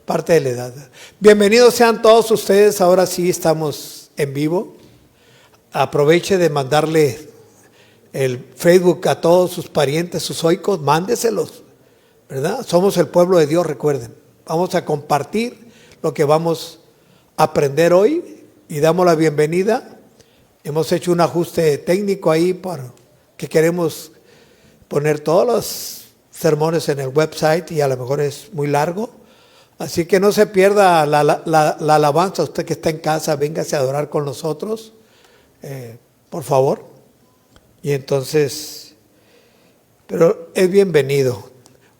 parte de la edad. Bienvenidos sean todos ustedes, ahora sí estamos en vivo. Aproveche de mandarle el Facebook a todos sus parientes, sus oicos, mándeselos, ¿verdad? Somos el pueblo de Dios, recuerden. Vamos a compartir lo que vamos a aprender hoy y damos la bienvenida. Hemos hecho un ajuste técnico ahí porque queremos poner todos los sermones en el website y a lo mejor es muy largo. Así que no se pierda la alabanza. Usted que está en casa, véngase a adorar con nosotros, por favor. Y entonces, pero es bienvenido.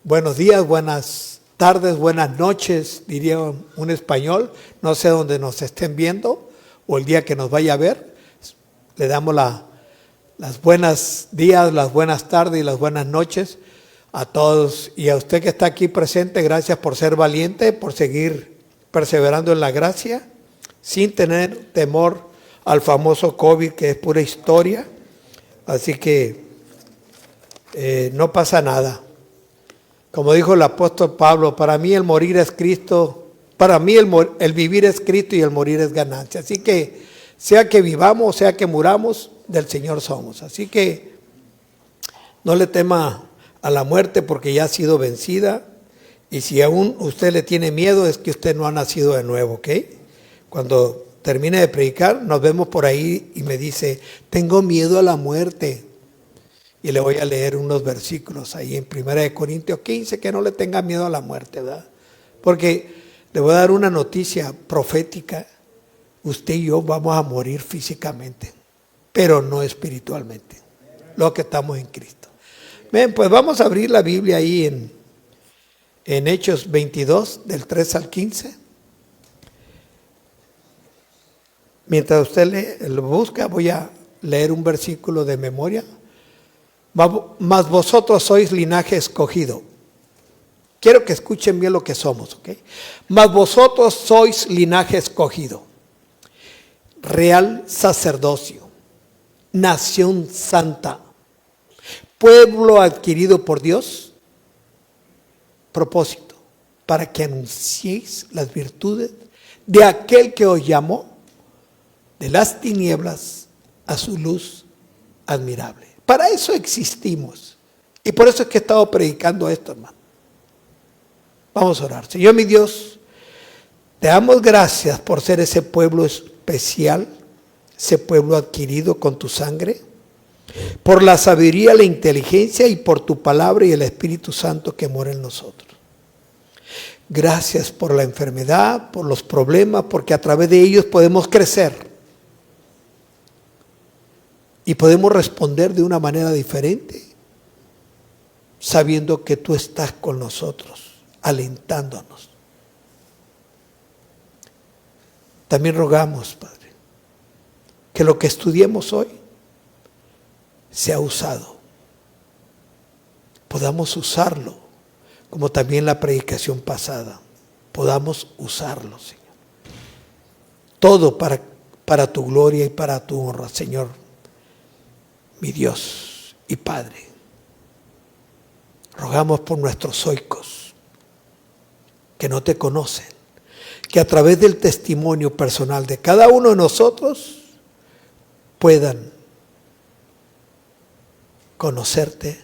Buenos días, buenas tardes, buenas noches, diría un español. No sé dónde nos estén viendo o el día que nos vaya a ver. Le damos las buenos días, las buenas tardes y las buenas noches a todos. Y a usted que está aquí presente, gracias por ser valiente, por seguir perseverando en la gracia, sin tener temor al famoso COVID, que es pura historia. Así que no pasa nada. Como dijo el apóstol Pablo, para mí el morir es Cristo, para mí el vivir es Cristo y el morir es ganancia. Así que sea que vivamos, sea que muramos, del Señor somos. Así que no le tema a la muerte porque ya ha sido vencida. Y si aún usted le tiene miedo es que usted no ha nacido de nuevo, ¿ok? Cuando termine de predicar, nos vemos por ahí y me dice, tengo miedo a la muerte. Y le voy a leer unos versículos ahí en 1 Corintios 15, que no le tenga miedo a la muerte, ¿verdad? Porque le voy a dar una noticia profética. Usted y yo vamos a morir físicamente, pero no espiritualmente, los que estamos en Cristo. Bien, pues vamos a abrir la Biblia ahí en Hechos 22, del 3 al 15. Mientras usted lo busca, voy a leer un versículo de memoria. Mas vosotros sois linaje escogido. Quiero que escuchen bien lo que somos, ¿ok? Mas vosotros sois linaje escogido, real sacerdocio, nación santa, pueblo adquirido por Dios, propósito, para que anunciéis las virtudes de aquel que os llamó de las tinieblas a su luz admirable. Para eso existimos. Y por eso es que he estado predicando esto, hermano. Vamos a orar. Señor mi Dios, te damos gracias por ser ese pueblo especial, ese pueblo adquirido con tu sangre, por la sabiduría, la inteligencia y por tu palabra y el Espíritu Santo que mora en nosotros. Gracias por la enfermedad, por los problemas, porque a través de ellos podemos crecer. Y podemos responder de una manera diferente, sabiendo que tú estás con nosotros, alentándonos. También rogamos, Padre, que lo que estudiemos hoy sea usado. Podamos usarlo, como también la predicación pasada. Podamos usarlo, Señor. Todo para tu gloria y para tu honra, Señor. Mi Dios y Padre, rogamos por nuestros oicos que no te conocen, que a través del testimonio personal de cada uno de nosotros puedan conocerte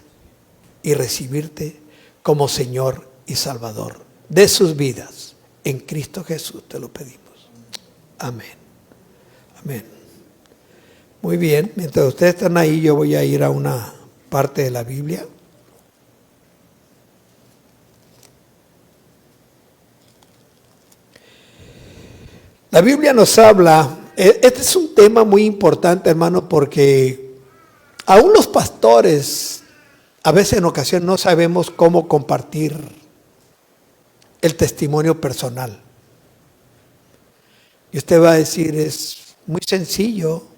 y recibirte como Señor y Salvador de sus vidas. En Cristo Jesús te lo pedimos. Amén. Amén. Muy bien, mientras ustedes están ahí, yo voy a ir a una parte de la Biblia. La Biblia nos habla, este es un tema muy importante, hermano, porque aún los pastores, a veces en ocasiones no sabemos cómo compartir el testimonio personal. Y usted va a decir, es muy sencillo.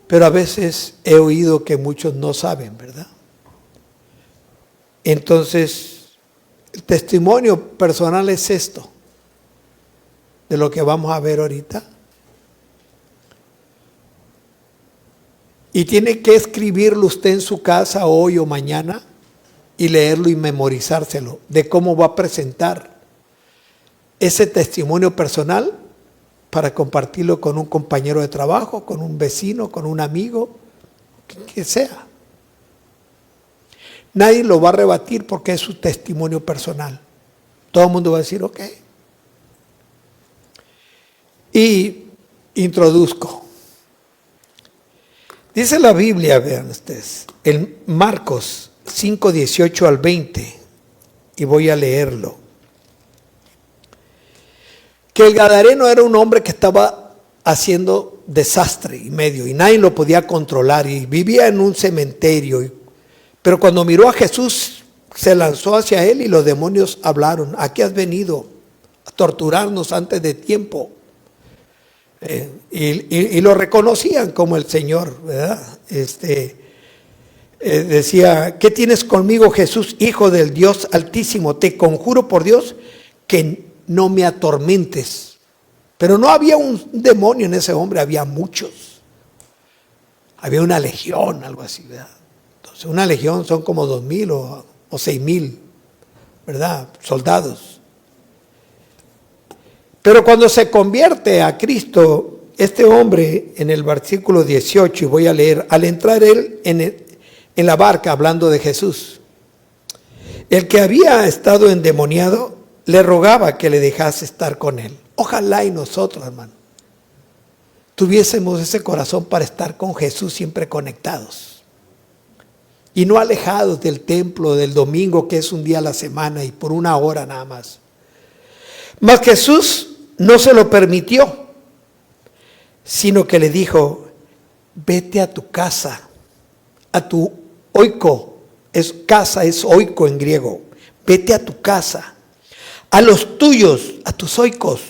Pero a veces he oído que muchos no saben, ¿verdad? Entonces, el testimonio personal es esto, de lo que vamos a ver ahorita. Y tiene que escribirlo usted en su casa hoy o mañana y leerlo y memorizárselo, de cómo va a presentar ese testimonio personal para compartirlo con un compañero de trabajo, con un vecino, con un amigo, que sea. Nadie lo va a rebatir porque es su testimonio personal. Todo el mundo va a decir, ok. Y introduzco. Dice la Biblia, vean ustedes, en Marcos 5, 18 al 20, y voy a leerlo. Que el gadareno era un hombre que estaba haciendo desastre y medio, y nadie lo podía controlar, y vivía en un cementerio. Pero cuando miró a Jesús, se lanzó hacia él y los demonios hablaron. ¿A qué has venido? A torturarnos antes de tiempo. Y lo reconocían como el Señor, ¿verdad? Decía, ¿qué tienes conmigo, Jesús, Hijo del Dios Altísimo? Te conjuro por Dios que no me atormentes. Pero no había un demonio en ese hombre, había muchos. Había una legión, algo así, ¿verdad? Entonces, una legión son como 2,000 o 6,000, ¿verdad? Soldados. Pero cuando se convierte a Cristo, este hombre, en el versículo 18, y voy a leer, al entrar él en la barca hablando de Jesús, el que había estado endemoniado le rogaba que le dejase estar con él. Ojalá y nosotros, hermano, tuviésemos ese corazón para estar con Jesús siempre conectados y no alejados del templo del domingo, que es un día a la semana y por una hora nada más. Mas Jesús no se lo permitió, sino que le dijo, vete a tu casa, a tu oiko, casa es oiko en griego, vete a tu casa, a los tuyos, a tus oikos,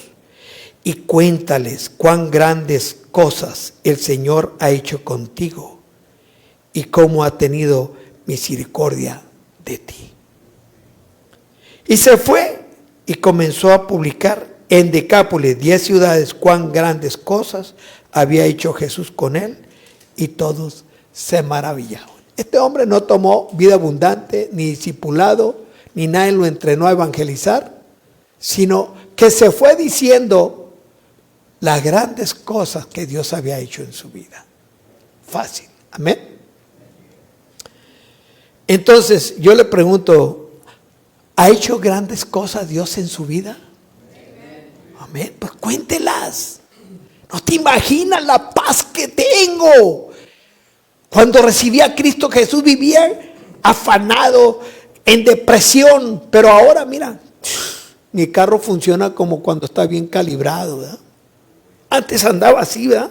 y cuéntales cuán grandes cosas el Señor ha hecho contigo y cómo ha tenido misericordia de ti. Y se fue y comenzó a publicar en Decápolis, 10 ciudades, cuán grandes cosas había hecho Jesús con él, y todos se maravillaban. Este hombre no tomó vida abundante, ni discipulado, ni nadie lo entrenó a evangelizar, sino que se fue diciendo las grandes cosas que Dios había hecho en su vida. Fácil, amén. Entonces yo le pregunto, ¿ha hecho grandes cosas Dios en su vida? Amén, pues cuéntelas. No te imaginas la paz que tengo. Cuando recibí a Cristo Jesús vivía afanado, en depresión, pero ahora mira, mi carro funciona como cuando está bien calibrado, ¿verdad? Antes andaba así, ¿verdad?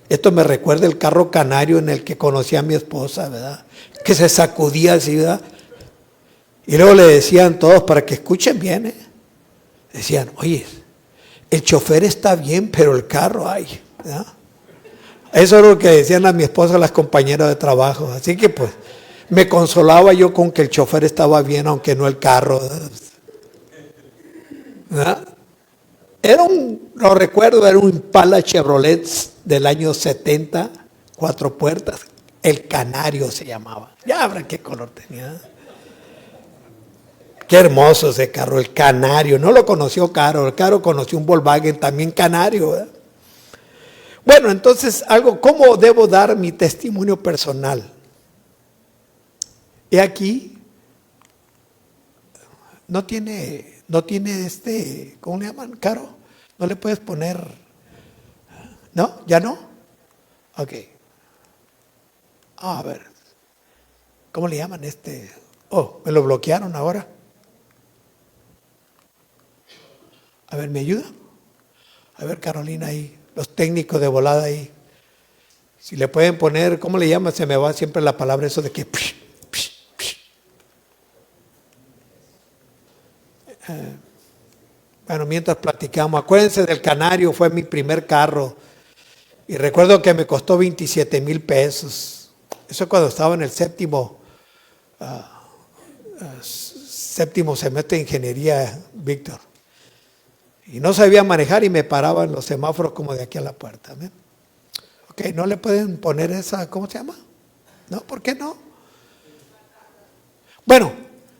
Esto me recuerda el carro canario en el que conocí a mi esposa, ¿verdad? Que se sacudía así, ¿verdad? Y luego le decían todos, para que escuchen bien, decían, oye, el chofer está bien, pero el carro hay, ¿verdad? Eso es lo que decían a mi esposa las compañeras de trabajo. Así que pues me consolaba yo con que el chofer estaba bien, aunque no el carro, ¿verdad? Lo recuerdo, era un Impala Chevrolet del año 70, 4 puertas. El Canario se llamaba. Ya habrá qué color tenía. Qué hermoso ese carro, el Canario. No lo conoció Caro, el Caro conoció un Volkswagen también Canario, ¿verdad? Bueno, entonces, ¿cómo debo dar mi testimonio personal? He aquí, no tiene ¿cómo le llaman? Caro, ¿no le puedes poner? ¿No? ¿Ya no? Ok. A ver, ¿cómo le llaman Oh, me lo bloquearon ahora. A ver, ¿me ayuda? A ver, Carolina, ahí, los técnicos de volada ahí. Si le pueden poner, ¿cómo le llaman? Se me va siempre la palabra eso de que... Bueno, mientras platicamos, acuérdense del Canario, fue mi primer carro. Y recuerdo que me costó 27,000 pesos. Eso cuando estaba en el séptimo semestre de ingeniería, Víctor. Y no sabía manejar y me paraba en los semáforos como de aquí a la puerta. ¿Ven? Ok, ¿no le pueden poner esa, cómo se llama? ¿No? ¿Por qué no? Bueno,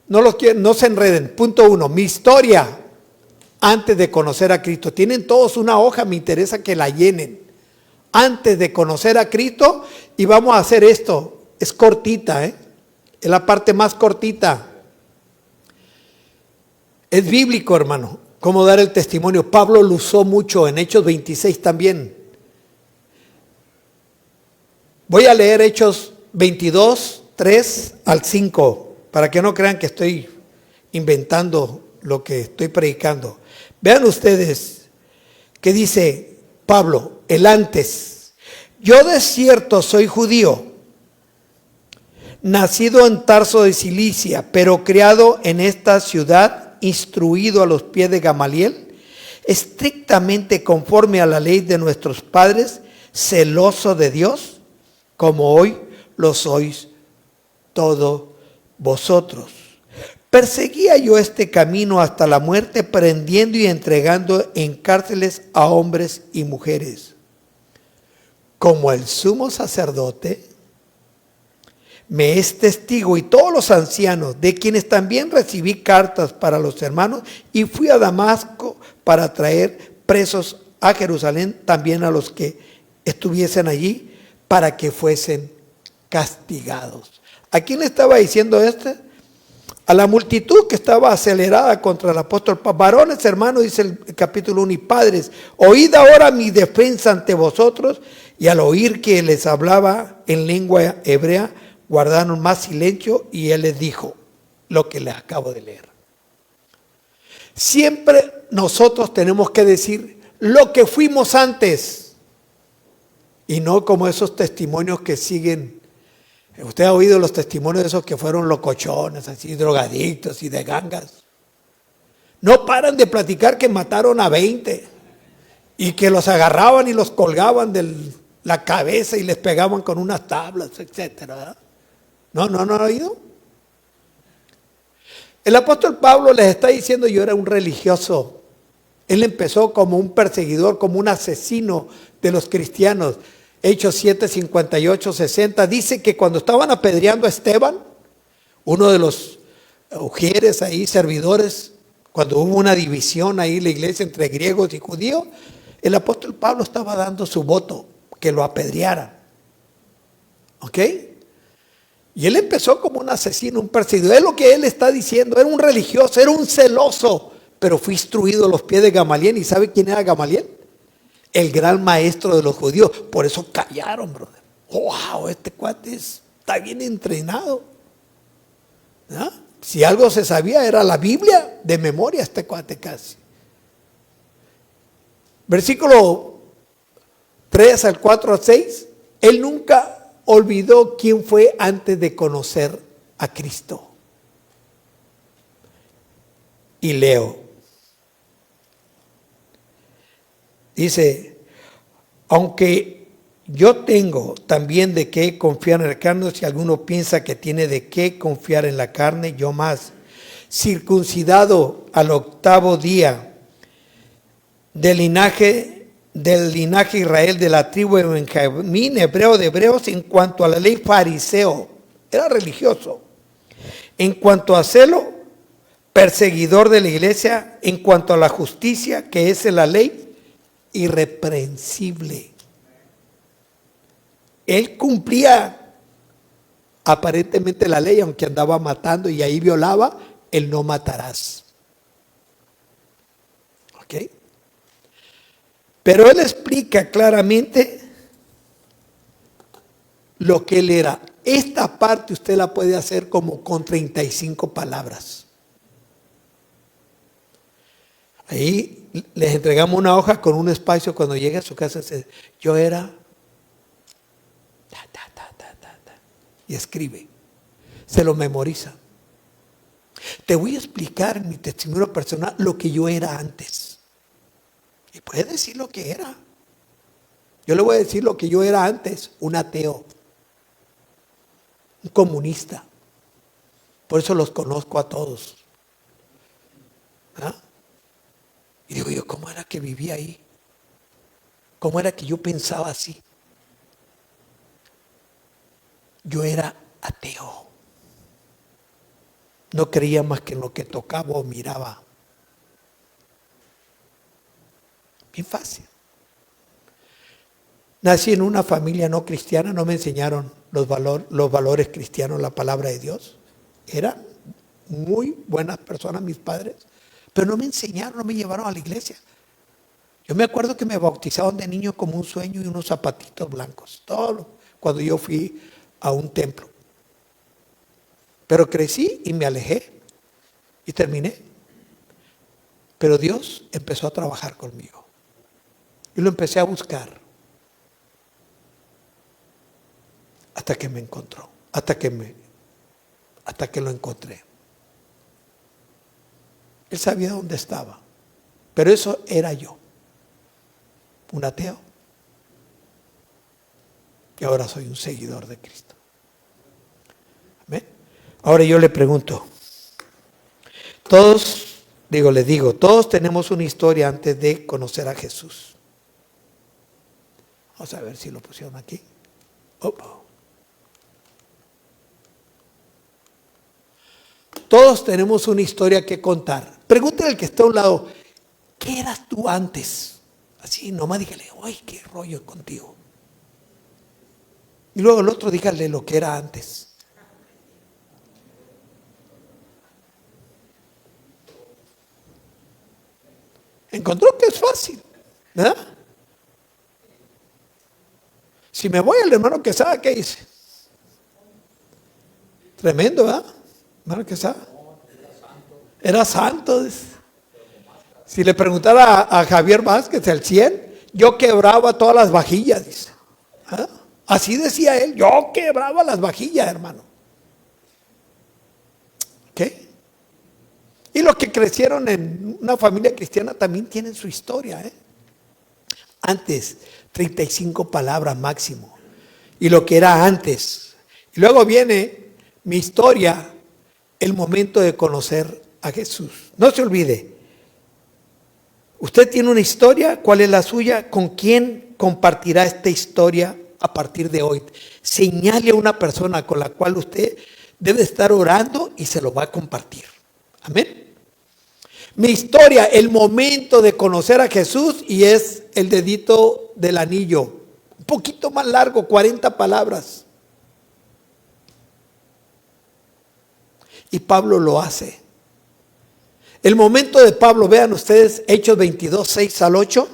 no se enreden. Punto 1, mi historia antes de conocer a Cristo. Tienen todos una hoja, me interesa que la llenen. Antes de conocer a Cristo, y vamos a hacer esto. Es cortita, es la parte más cortita. Es bíblico, hermano, cómo dar el testimonio. Pablo lo usó mucho en Hechos 26 también. Voy a leer Hechos 22, 3 al 5, para que no crean que estoy inventando lo que estoy predicando. Vean ustedes que dice Pablo, el antes. Yo de cierto soy judío, nacido en Tarso de Cilicia, pero criado en esta ciudad, instruido a los pies de Gamaliel, estrictamente conforme a la ley de nuestros padres, celoso de Dios, como hoy lo sois todos vosotros. Perseguía yo este camino hasta la muerte, prendiendo y entregando en cárceles a hombres y mujeres. Como el sumo sacerdote me es testigo y todos los ancianos, de quienes también recibí cartas para los hermanos, y fui a Damasco para traer presos a Jerusalén, también a los que estuviesen allí, para que fuesen castigados. ¿A quién le estaba diciendo esto? A la multitud que estaba acelerada contra el apóstol. Varones, hermanos, dice el capítulo 1, y padres, oíd ahora mi defensa ante vosotros. Y al oír que les hablaba en lengua hebrea, guardaron más silencio, y él les dijo lo que les acabo de leer. Siempre nosotros tenemos que decir lo que fuimos antes, y no como esos testimonios que siguen. Usted ha oído los testimonios de esos que fueron locochones, así drogadictos y de gangas. No paran de platicar que mataron a 20 y que los agarraban y los colgaban de la cabeza y les pegaban con unas tablas, etcétera. ¿No han oído? El apóstol Pablo les está diciendo: yo era un religioso. Él empezó como un perseguidor, como un asesino de los cristianos. Hechos 7, 58, 60, dice que cuando estaban apedreando a Esteban, uno de los ujieres ahí, servidores, cuando hubo una división ahí en la iglesia entre griegos y judíos, el apóstol Pablo estaba dando su voto, que lo apedrearan. ¿Ok? Y él empezó como un asesino, un perseguidor. Es lo que él está diciendo, era un religioso, era un celoso, pero fue instruido a los pies de Gamaliel. ¿Y sabe quién era Gamaliel? El gran maestro de los judíos. Por eso callaron, brother. Wow, este cuate está bien entrenado. ¿No? Si algo se sabía, era la Biblia de memoria, este cuate casi. Versículo 3 al 4 al 6. Él nunca olvidó quién fue antes de conocer a Cristo. Y leo. Dice: aunque yo tengo también de qué confiar en la carne, si alguno piensa que tiene de qué confiar en la carne, yo más. Circuncidado al 8º día, del linaje Israel, de la tribu de Benjamín, hebreo de hebreos, en cuanto a la ley fariseo, era religioso. En cuanto a celo, perseguidor de la iglesia. En cuanto a la justicia, que es en la ley, irreprensible. Él cumplía aparentemente la ley, aunque andaba matando y ahí violaba el no matarás. ¿Ok? Pero él explica claramente lo que él era. Esta parte usted la puede hacer como con 35 palabras. Ahí les entregamos una hoja con un espacio. Cuando llegue a su casa, yo era y escribe, se lo memoriza. Te voy a explicar en mi testimonio personal lo que yo era antes, y puede decir lo que era. Yo le voy a decir lo que yo era antes: un ateo, un comunista. Por eso los conozco a todos. ¿Ah? Y digo yo, ¿cómo era que vivía ahí? ¿Cómo era que yo pensaba así? Yo era ateo. No creía más que en lo que tocaba o miraba. Bien fácil. Nací en una familia no cristiana, no me enseñaron los valores cristianos, la palabra de Dios. Eran muy buenas personas mis padres, pero no me enseñaron, no me llevaron a la iglesia. Yo me acuerdo que me bautizaron de niño como un sueño y unos zapatitos blancos, todo cuando yo fui a un templo. Pero crecí y me alejé y terminé. Pero Dios empezó a trabajar conmigo y lo empecé a buscar hasta que me encontró, hasta que lo encontré. Él sabía dónde estaba, pero eso era yo, un ateo. Y ahora soy un seguidor de Cristo. Amén. Ahora yo le pregunto, todos tenemos una historia antes de conocer a Jesús. Vamos a ver si lo pusieron aquí. Todos tenemos una historia que contar. Pregúntale al que está a un lado, ¿qué eras tú antes? Así, nomás dígale, ¡ay, qué rollo contigo! Y luego el otro dígale lo que era antes. Encontró que es fácil, ¿verdad? Si me voy al hermano Quesada, ¿qué hice? Tremendo, ¿verdad? Hermano Quesada. Era santo. Si le preguntara a Javier Vázquez, el 100, yo quebraba todas las vajillas, dice. ¿Ah? Así decía él, yo quebraba las vajillas, hermano. ¿Qué? Y los que crecieron en una familia cristiana también tienen su historia, ¿eh? Antes, 35 palabras máximo. Y lo que era antes. Y luego viene mi historia, el momento de conocer a Jesús. No se olvide. Usted tiene una historia, ¿cuál es la suya? ¿Con quién compartirá esta historia a partir de hoy? Señale a una persona con la cual usted debe estar orando y se lo va a compartir. Amén. Mi historia, el momento de conocer a Jesús, y es el dedito del anillo. Un poquito más largo, 40 palabras. Y Pablo lo hace. El momento de Pablo, vean ustedes, Hechos 22, 6 al 8.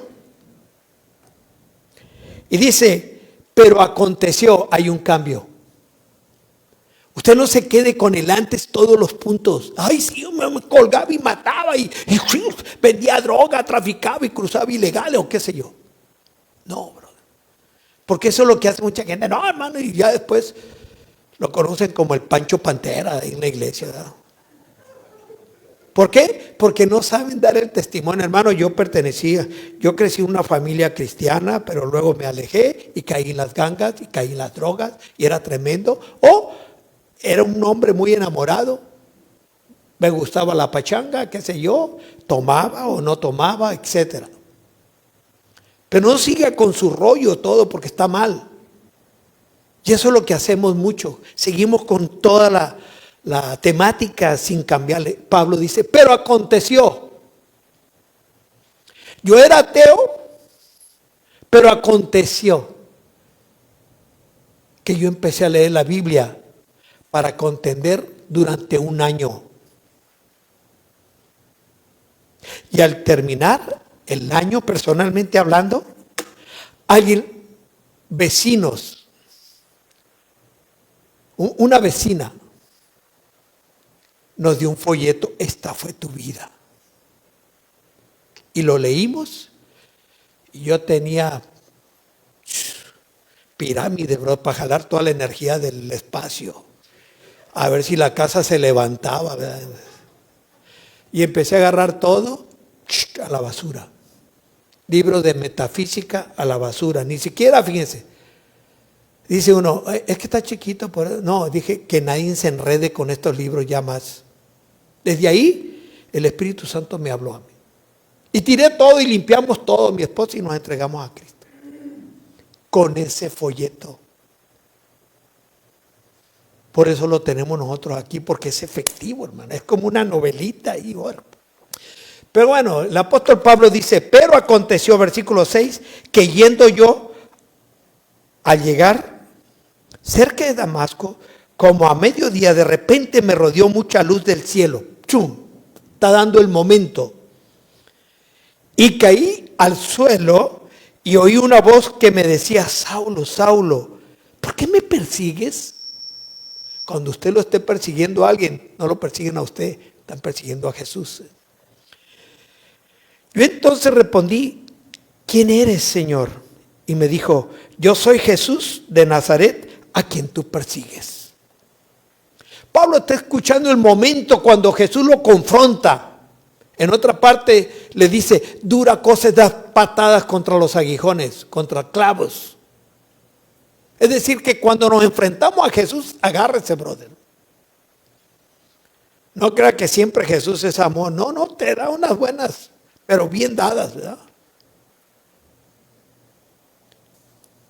Y dice, pero aconteció, hay un cambio. Usted no se quede con el antes todos los puntos. Ay, sí, yo me colgaba y mataba y vendía droga, traficaba y cruzaba ilegales o qué sé yo. No, brother. Porque eso es lo que hace mucha gente. No, hermano, y ya después lo conocen como el Pancho Pantera en la iglesia, ¿verdad? ¿Por qué? Porque no saben dar el testimonio. Hermano, yo crecí en una familia cristiana, pero luego me alejé y caí en las gangas y caí en las drogas y era tremendo. O era un hombre muy enamorado, me gustaba la pachanga, qué sé yo, tomaba o no tomaba, etcétera. Pero no siga con su rollo todo porque está mal. Y eso es lo que hacemos mucho. Seguimos con toda la temática sin cambiarle. Pablo dice, pero aconteció. Yo era ateo, pero aconteció que yo empecé a leer la Biblia para contender durante un año. Y al terminar el año, personalmente hablando, vecinos, una vecina nos dio un folleto, esta fue tu vida. Y lo leímos y yo tenía pirámide, bro, para jalar toda la energía del espacio. A ver si la casa se levantaba, ¿verdad? Y empecé a agarrar todo a la basura. Libros de metafísica a la basura. Ni siquiera, fíjense. Dice uno, es que está chiquito. No, dije que nadie se enrede con estos libros ya más. Desde ahí, el Espíritu Santo me habló a mí. Y tiré todo y limpiamos todo, mi esposa, y nos entregamos a Cristo. Con ese folleto. Por eso lo tenemos nosotros aquí, porque es efectivo, hermano. Es como una novelita ahí. Bueno. Pero bueno, el apóstol Pablo dice, pero aconteció, versículo 6, que yendo yo al llegar cerca de Damasco, como a mediodía, de repente me rodeó mucha luz del cielo. ¡Chum! Está dando el momento. Y caí al suelo y oí una voz que me decía, Saulo, Saulo, ¿por qué me persigues? Cuando usted lo esté persiguiendo a alguien, no lo persiguen a usted, están persiguiendo a Jesús. Yo entonces respondí, ¿quién eres, Señor? Y me dijo, yo soy Jesús de Nazaret, a quien tú persigues. Pablo está escuchando el momento cuando Jesús lo confronta. En otra parte le dice, dura cosa es dar patadas contra los aguijones, contra clavos. Es decir, que cuando nos enfrentamos a Jesús, agárrese, brother. No crea que siempre Jesús es amor. No, te da unas buenas, pero bien dadas, ¿verdad?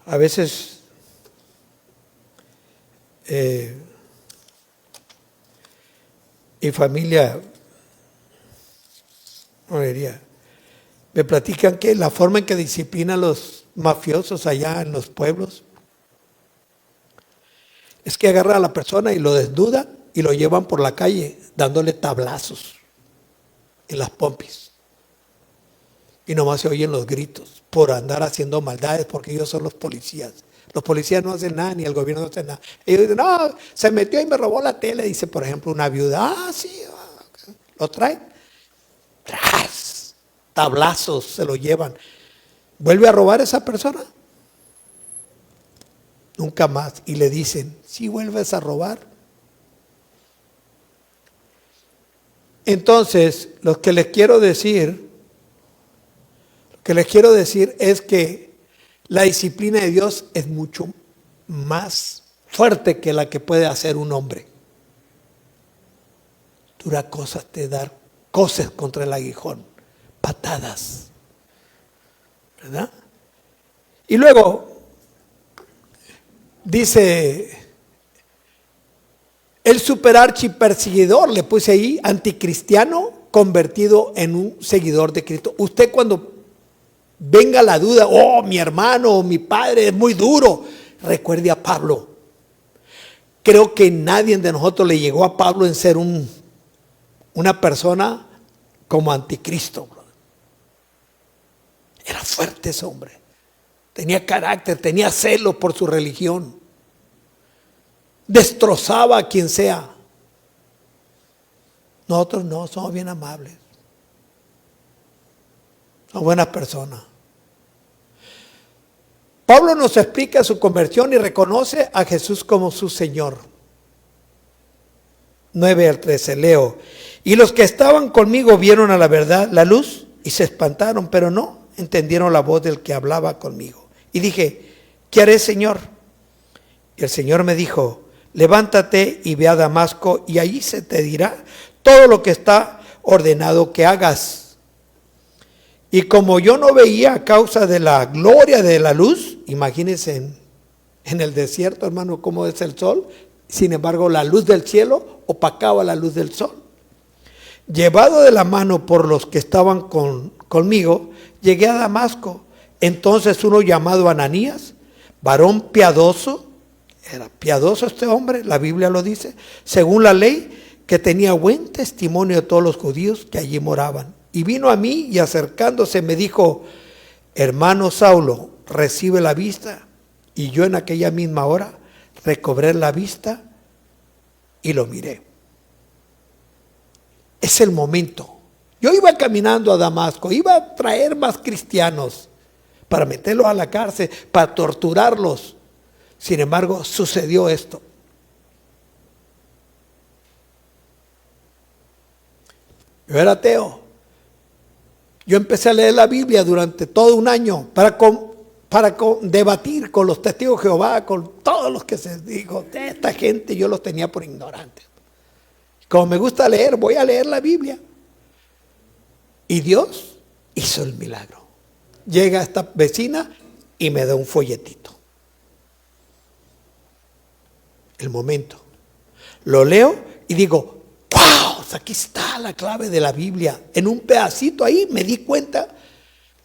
A veces mi familia, me platican que la forma en que disciplinan los mafiosos allá en los pueblos es que agarran a la persona y lo desnudan y lo llevan por la calle dándole tablazos en las pompis. Y nomás se oyen los gritos por andar haciendo maldades, porque ellos son los policías. Los policías no hacen nada, ni el gobierno no hace nada. Ellos dicen, no, se metió y me robó la tele, dice por ejemplo una viuda. Ah, sí, lo traen. ¡Tras! Tablazos se lo llevan. ¿Vuelve a robar esa persona? Nunca más. Y le dicen, si vuelves a robar. Entonces, lo que les quiero decir es que la disciplina de Dios es mucho más fuerte que la que puede hacer un hombre. Dura cosas te dar cosas contra el aguijón, patadas, ¿verdad? Y luego dice el superarchiperseguidor, le puse ahí, anticristiano convertido en un seguidor de Cristo. Usted cuando venga la duda, oh, mi hermano o mi padre es muy duro, recuerde a Pablo. Creo que nadie de nosotros le llegó a Pablo en ser una persona como anticristo. Era fuerte ese hombre. Tenía carácter, tenía celo por su religión. Destrozaba a quien sea. Nosotros no, somos bien amables. Somos buenas personas. Pablo nos explica su conversión y reconoce a Jesús como su Señor. 9 al 13, leo. Y los que estaban conmigo vieron a la verdad la luz y se espantaron, pero no entendieron la voz del que hablaba conmigo. Y dije, ¿qué haré, Señor? Y el Señor me dijo, levántate y ve a Damasco y allí se te dirá todo lo que está ordenado que hagas. Y como yo no veía a causa de la gloria de la luz, imagínense en el desierto, hermano, cómo es el sol. Sin embargo, la luz del cielo opacaba la luz del sol. Llevado de la mano por los que estaban conmigo, llegué a Damasco. Entonces uno llamado Ananías, varón piadoso, era piadoso este hombre, la Biblia lo dice, según la ley, que tenía buen testimonio de todos los judíos que allí moraban. Y vino a mí y acercándose me dijo, hermano Saulo, recibe la vista. Y yo en aquella misma hora recobré la vista y lo miré. Es el momento. Yo iba caminando a Damasco, iba a traer más cristianos para meterlos a la cárcel, para torturarlos. Sin embargo, sucedió esto. Yo era ateo. Yo empecé a leer la Biblia durante todo un año para debatir con los testigos de Jehová, con todos los que se dijo, esta gente yo los tenía por ignorantes. Como me gusta leer, voy a leer la Biblia. Y Dios hizo el milagro. Llega esta vecina y me da un folletito. El momento. Lo leo y digo, ¡wow! aquí está la clave de la Biblia. En un pedacito ahí me di cuenta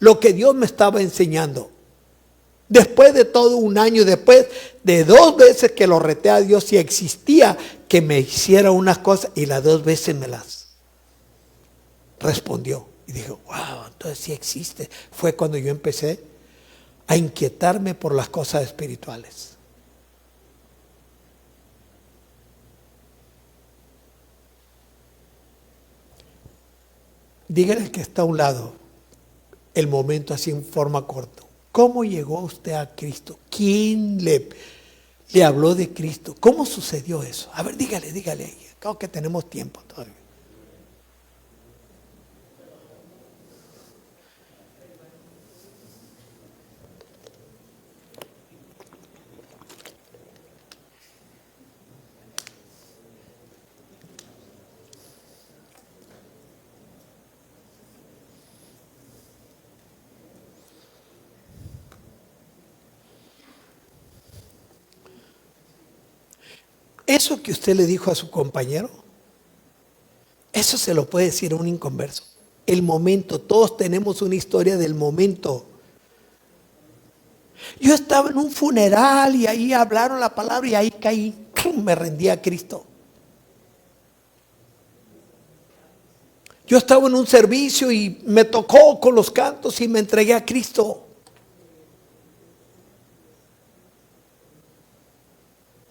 lo que Dios me estaba enseñando. Después de todo un año, después de 2 veces que lo reté a Dios si existía que me hiciera unas cosas, y las 2 veces me las respondió. Y dije, wow, entonces sí existe. Fue cuando yo empecé a inquietarme por las cosas espirituales. Dígale al que está a un lado el momento así en forma corta. ¿Cómo llegó usted a Cristo? ¿Quién le habló de Cristo? ¿Cómo sucedió eso? A ver, dígale. Creo que tenemos tiempo todavía. Eso que usted le dijo a su compañero, eso se lo puede decir a un inconverso. El momento, todos tenemos una historia del momento. Yo estaba en un funeral y ahí hablaron la palabra y ahí caí, me rendí a Cristo. Yo estaba en un servicio y me tocó con los cantos y me entregué a Cristo.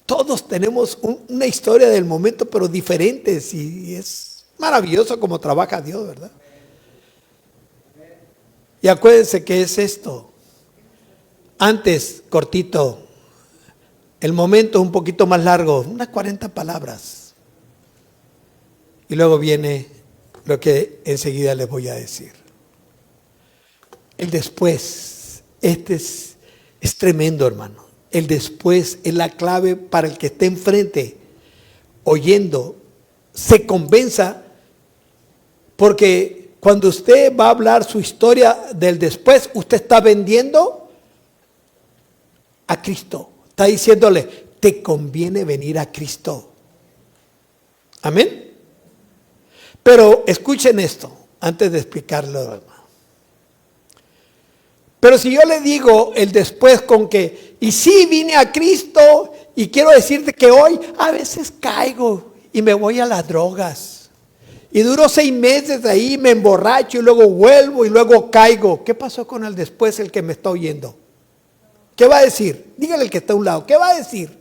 Todos tenemos una historia del momento, pero diferentes, y es maravilloso como trabaja Dios, ¿verdad? Y acuérdense que es esto. Antes, cortito, el momento un poquito más largo, unas 40 palabras. Y luego viene lo que enseguida les voy a decir. El después, es tremendo, hermano. El después es la clave para el que esté enfrente, oyendo, se convenza, porque cuando usted va a hablar su historia del después, usted está vendiendo a Cristo. Está diciéndole, te conviene venir a Cristo. Amén. Pero escuchen esto, antes de explicarlo. Pero si yo le digo el después con que, y sí vine a Cristo, y quiero decirte que hoy a veces caigo y me voy a las drogas. Y duro 6 meses ahí, me emborracho y luego vuelvo y luego caigo. ¿Qué pasó con el después, el que me está oyendo? ¿Qué va a decir? Dígale al que está a un lado, ¿qué va a decir?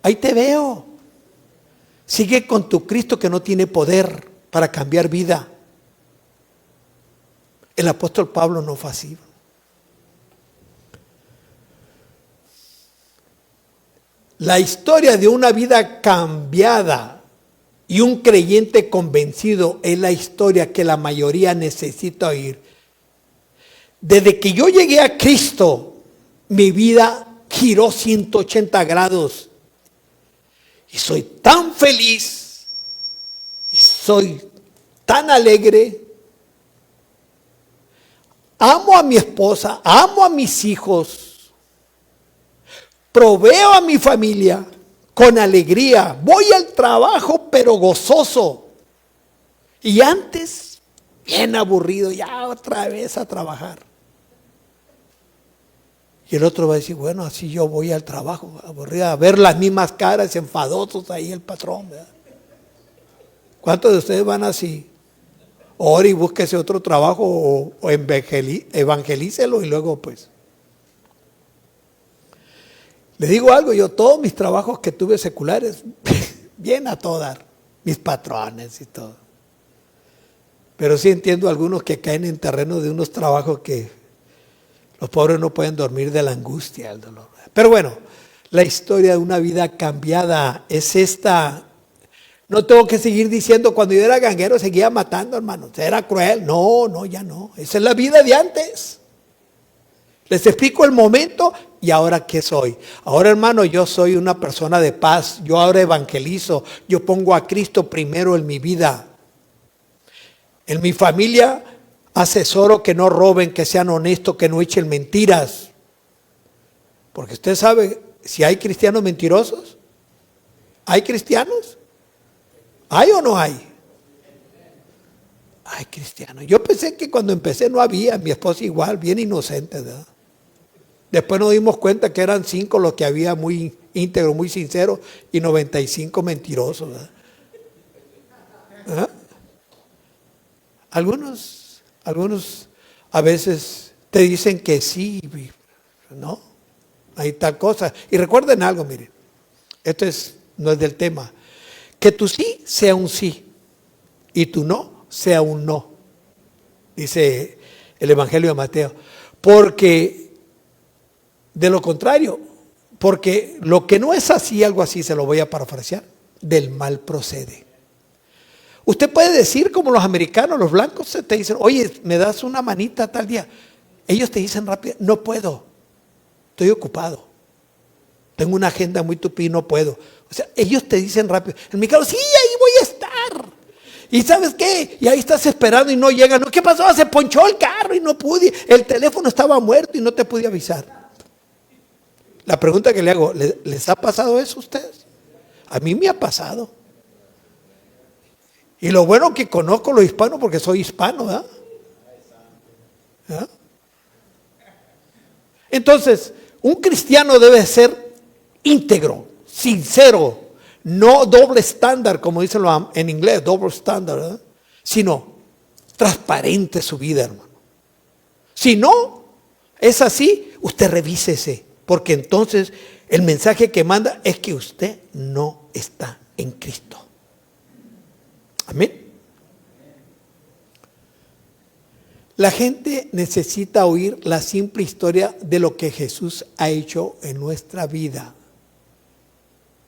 Ahí te veo. Sigue con tu Cristo que no tiene poder para cambiar vida. El apóstol Pablo no fue así. La historia de una vida cambiada y un creyente convencido es la historia que la mayoría necesita oír. Desde que yo llegué a Cristo, mi vida giró 180 grados. Y soy tan feliz, y soy tan alegre. Amo a mi esposa, amo a mis hijos, proveo a mi familia con alegría, voy al trabajo pero gozoso. Y antes, bien aburrido, ya otra vez a trabajar. Y el otro va a decir, bueno, así yo voy al trabajo, aburrido, a ver las mismas caras, enfadosos ahí el patrón, ¿verdad? ¿Cuántos de ustedes van así? Ore y búsquese otro trabajo o evangelícelo y luego pues. Le digo algo, yo todos mis trabajos que tuve seculares, bien a todo dar, mis patrones y todo. Pero sí entiendo a algunos que caen en terreno de unos trabajos que los pobres no pueden dormir de la angustia, el dolor. Pero bueno, la historia de una vida cambiada es esta. No tengo que seguir diciendo, cuando yo era ganguero seguía matando, hermano. Era cruel. No, ya no. Esa es la vida de antes. Les explico el momento y ahora qué soy. Ahora, hermano, yo soy una persona de paz. Yo ahora evangelizo. Yo pongo a Cristo primero en mi vida. En mi familia asesoro que no roben, que sean honestos, que no echen mentiras. Porque usted sabe, si hay cristianos mentirosos, ¿hay cristianos? ¿Hay o no hay? Hay cristianos. Yo pensé que cuando empecé no había, mi esposa igual, bien inocente, ¿verdad? Después nos dimos cuenta que eran 5 los que había muy íntegros, muy sinceros, y 95 mentirosos, ¿verdad? ¿Ah? Algunos a veces te dicen que sí, ¿no? Hay tal cosa. Y recuerden algo, miren, esto no es del tema. Que tu sí sea un sí y tu no sea un no, dice el Evangelio de Mateo. Porque de lo contrario, porque lo que no es así, algo así, se lo voy a parafrasear, del mal procede. Usted puede decir como los americanos, los blancos, te dicen, oye, ¿me das una manita tal día? Ellos te dicen rápido, no puedo, estoy ocupado, tengo una agenda muy tupida, no puedo. O sea, ellos te dicen rápido. El mexicano, sí, ahí voy a estar. ¿Y sabes qué? Y ahí estás esperando y no llega. ¿No? ¿Qué pasó? Se ponchó el carro y no pude. El teléfono estaba muerto y no te pude avisar. La pregunta que le hago, ¿les ha pasado eso a ustedes? A mí me ha pasado. Y lo bueno que conozco los hispanos porque soy hispano, ¿verdad? ¿Ah? Entonces, un cristiano debe ser íntegro, sincero, no doble estándar, como dicen en inglés, doble estándar, ¿verdad? Sino transparente su vida, hermano. Si no es así, usted revísese, porque entonces el mensaje que manda es que usted no está en Cristo. Amén. La gente necesita oír la simple historia de lo que Jesús ha hecho en nuestra vida.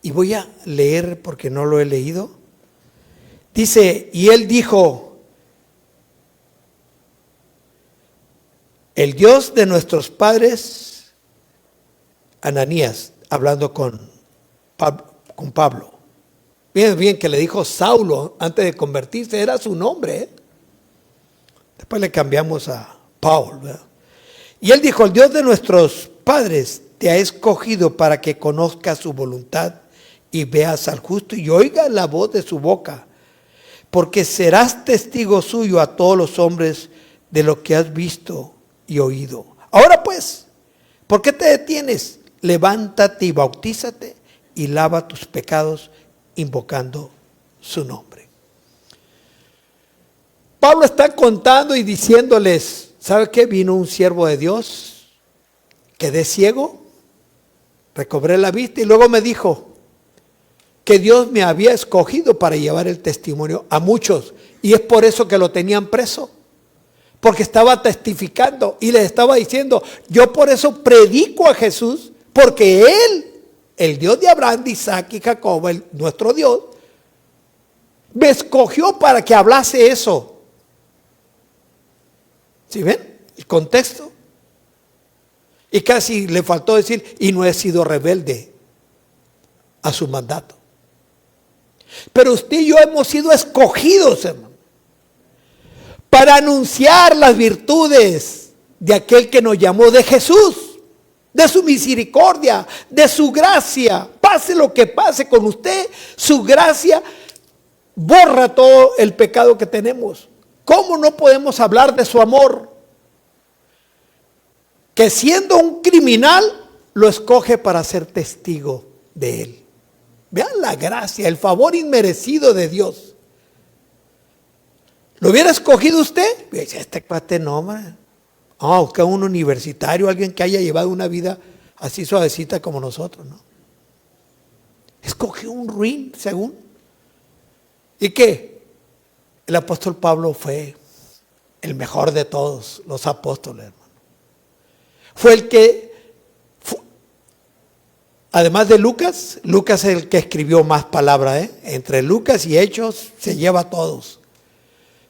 Y voy a leer porque no lo he leído. Dice, y él dijo, el Dios de nuestros padres, Ananías, hablando con Pablo. Bien que le dijo Saulo antes de convertirse, era su nombre, ¿eh? Después le cambiamos a Paul, ¿verdad? Y él dijo, el Dios de nuestros padres te ha escogido para que conozcas su voluntad y veas al justo y oigas la voz de su boca, porque serás testigo suyo a todos los hombres de lo que has visto y oído. Ahora pues, ¿por qué te detienes? Levántate y bautízate y lava tus pecados invocando su nombre. Pablo está contando y diciéndoles, ¿sabe qué? Vino un siervo de Dios, quedé ciego, recobré la vista y luego me dijo que Dios me había escogido para llevar el testimonio a muchos y es por eso que lo tenían preso, porque estaba testificando y les estaba diciendo, yo por eso predico a Jesús, porque Él, el Dios de Abraham, de Isaac y Jacob, nuestro Dios, me escogió para que hablase eso. ¿Sí ven? El contexto. Y casi le faltó decir, y no he sido rebelde a su mandato. Pero usted y yo hemos sido escogidos, hermano, para anunciar las virtudes de aquel que nos llamó, de Jesús, de su misericordia, de su gracia. Pase lo que pase con usted, su gracia borra todo el pecado que tenemos. ¿Cómo no podemos hablar de su amor? Que siendo un criminal, lo escoge para ser testigo de él. Vean la gracia, el favor inmerecido de Dios. ¿Lo hubiera escogido usted? Dice, este cuate no, man. Que un universitario, alguien que haya llevado una vida así suavecita como nosotros, ¿no? Escogió un ruin, según. ¿Y qué? El apóstol Pablo fue el mejor de todos los apóstoles, hermano. Fue el que, además de Lucas, Lucas es el que escribió más palabras, ¿eh? Entre Lucas y Hechos se lleva a todos.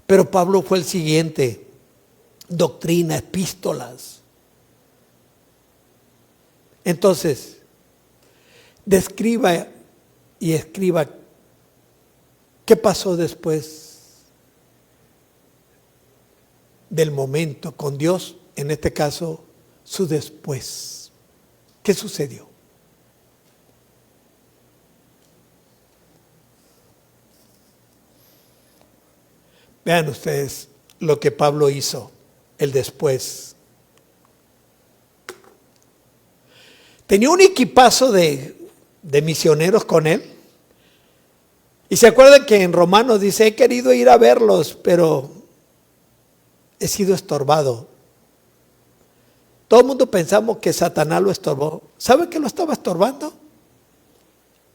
Pero Pablo fue el siguiente, doctrina, epístolas. Entonces, describa y escriba qué pasó después del momento con Dios, en este caso, su después. ¿Qué sucedió? Vean ustedes lo que Pablo hizo, el después. Tenía un equipazo de misioneros con él. Y se acuerdan que en Romanos dice, he querido ir a verlos, pero he sido estorbado. Todo el mundo pensamos que Satanás lo estorbó. ¿Sabe qué lo estaba estorbando?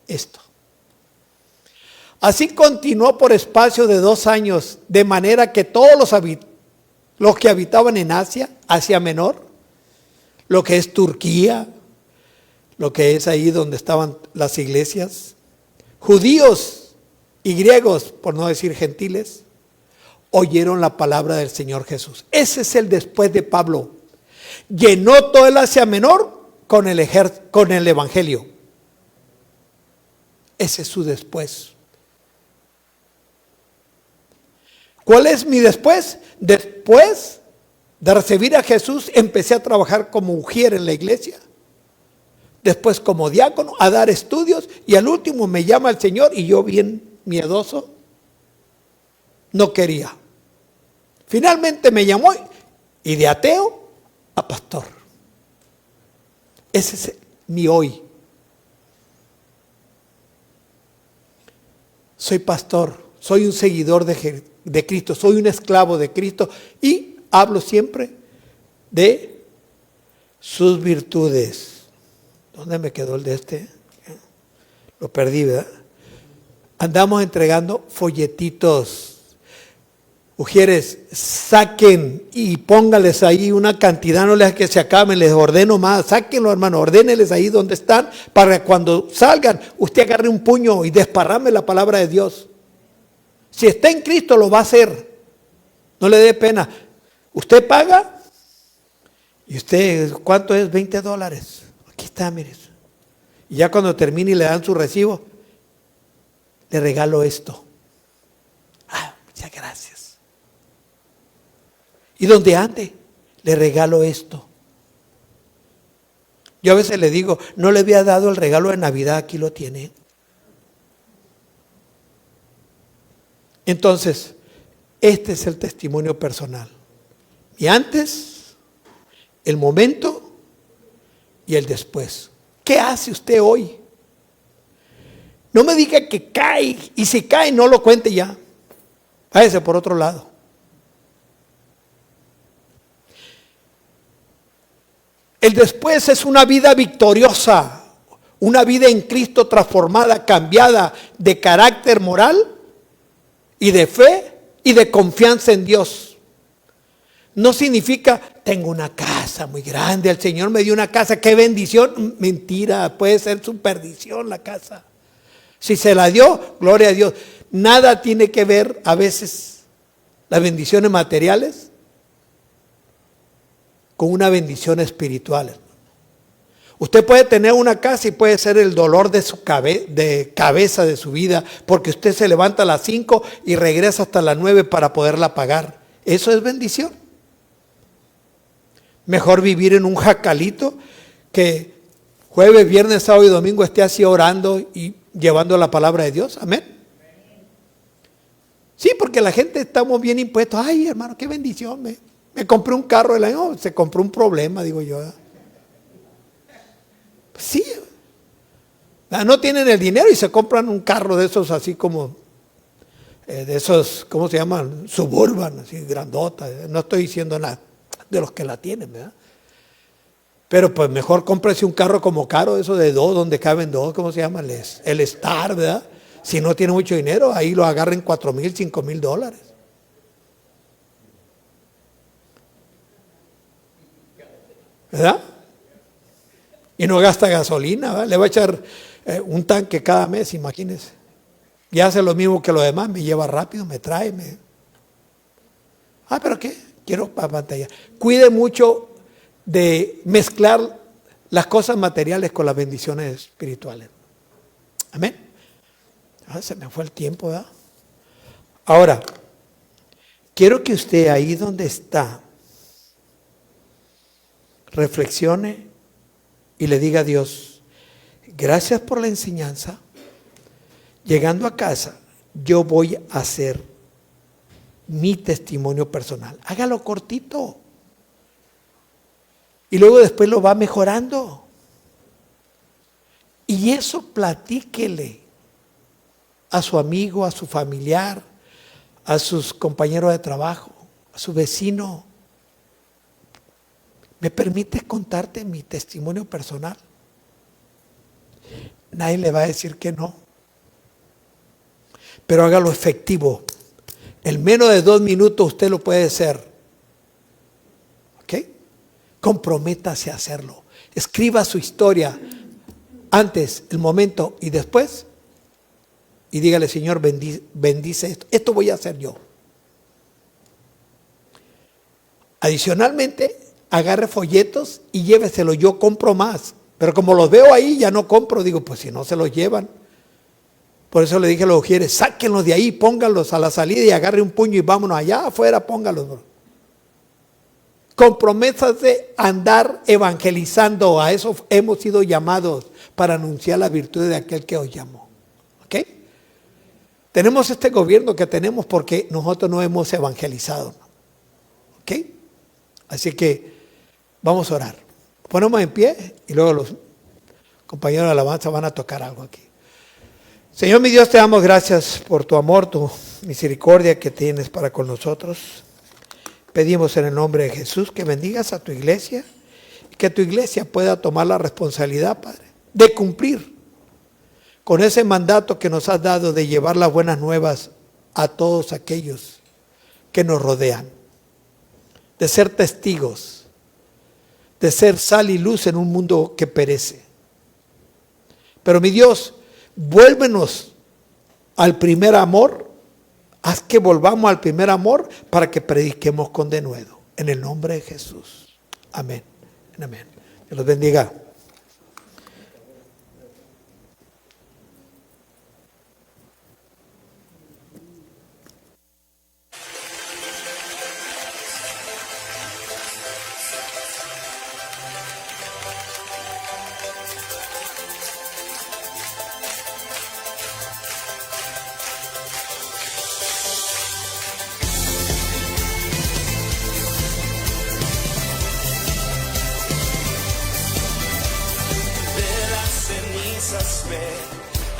Esto. Así continuó por espacio de 2 años, de manera que todos los que habitaban en Asia Menor, lo que es Turquía, lo que es ahí donde estaban las iglesias, judíos y griegos, por no decir gentiles, oyeron la palabra del Señor Jesús. Ese es el después de Pablo. Llenó todo el Asia Menor con el evangelio. Ese es su después. ¿Cuál es mi después? Después de recibir a Jesús, empecé a trabajar como ujier en la iglesia. Después como diácono, a dar estudios. Y al último me llama el Señor y yo bien miedoso, no quería. Finalmente me llamó y de ateo a pastor. Ese es mi hoy. Soy pastor, soy un seguidor de Cristo, soy un esclavo de Cristo y hablo siempre de sus virtudes. ¿Dónde me quedó el de este? Lo perdí, ¿verdad? Andamos entregando folletitos. Ujieres, saquen y póngales ahí una cantidad, no les hagan que se acaben, les ordeno más, sáquenlo, hermano, ordéneles ahí donde están, para que cuando salgan, usted agarre un puño y desparrame la palabra de Dios. Si está en Cristo lo va a hacer, no le dé pena. Usted paga, y usted, ¿cuánto es? $20. Aquí está, mire. Y ya cuando termine y le dan su recibo, le regalo esto. Muchas gracias. Y donde ande, le regalo esto. Yo a veces le digo, no le había dado el regalo de Navidad, aquí lo tiene. Entonces, este es el testimonio personal. Y antes, el momento y el después. ¿Qué hace usted hoy? No me diga que cae, y si cae no lo cuente ya. Váyase por otro lado. El después es una vida victoriosa, una vida en Cristo transformada, cambiada de carácter moral y de fe y de confianza en Dios. No significa, tengo una casa muy grande, el Señor me dio una casa, qué bendición. Mentira, puede ser su perdición la casa. Si se la dio, gloria a Dios. Nada tiene que ver a veces las bendiciones materiales con una bendición espiritual. Usted puede tener una casa y puede ser el dolor de cabeza de su vida, porque usted se levanta a las 5 y regresa hasta las 9 para poderla pagar. Eso es bendición. Mejor vivir en un jacalito que jueves, viernes, sábado y domingo esté así orando y llevando la palabra de Dios. Amén. Sí, porque la gente estamos bien impuestos. Ay, hermano, qué bendición. Me compré un carro el año, se compró un problema, digo yo. Sí, no tienen el dinero y se compran un carro de esos así como, de esos, ¿cómo se llaman? Suburban, así grandota. No estoy diciendo nada de los que la tienen, ¿verdad? Pero pues mejor cómprese un carro como caro, eso de 2, donde caben 2, ¿cómo se llama? El Star, ¿verdad? Si no tiene mucho dinero, ahí lo agarren $4,000, $5,000. ¿Verdad? Y no gasta gasolina, ¿verdad? Le va a echar un tanque cada mes, imagínense. Y hace lo mismo que los demás, me lleva rápido, me trae. ¿Pero qué? Quiero para pantalla. Cuide mucho de mezclar las cosas materiales con las bendiciones espirituales. Amén. Se me fue el tiempo, ¿verdad? Ahora, quiero que usted ahí donde está reflexione y le diga a Dios, gracias por la enseñanza. Llegando a casa, yo voy a hacer mi testimonio personal. Hágalo cortito. Y luego después lo va mejorando. Y eso platíquele a su amigo, a su familiar, a sus compañeros de trabajo, a su vecino. ¿Me permites contarte mi testimonio personal? Nadie le va a decir que no. Pero hágalo efectivo. En menos de 2 minutos usted lo puede hacer. ¿Ok? Comprométase a hacerlo. Escriba su historia antes, el momento y después. Y dígale, Señor, bendice esto. Esto voy a hacer yo. Adicionalmente, agarre folletos y lléveselo. Yo compro más. Pero como los veo ahí, ya no compro. Digo, pues si no se los llevan. Por eso le dije a los ujieres, sáquenlos de ahí, pónganlos a la salida y agarre un puño y vámonos allá afuera, pónganlos. Bro. Comprométase a andar evangelizando. A eso hemos sido llamados, para anunciar la virtud de aquel que os llamó. ¿Ok? Tenemos este gobierno que tenemos porque nosotros no hemos evangelizado. ¿Ok? Así que vamos a orar. Ponemos en pie y luego los compañeros de alabanza van a tocar algo aquí. Señor mi Dios, te damos gracias por tu amor, tu misericordia que tienes para con nosotros. Pedimos en el nombre de Jesús que bendigas a tu iglesia y que tu iglesia pueda tomar la responsabilidad, Padre, de cumplir con ese mandato que nos has dado de llevar las buenas nuevas a todos aquellos que nos rodean, de ser testigos, de ser sal y luz en un mundo que perece. Pero mi Dios, vuélvenos al primer amor, haz que volvamos al primer amor para que prediquemos con denuedo. En el nombre de Jesús. Amén. Amén. Dios los bendiga. Me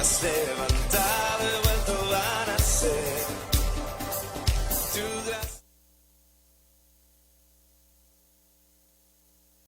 has levantado.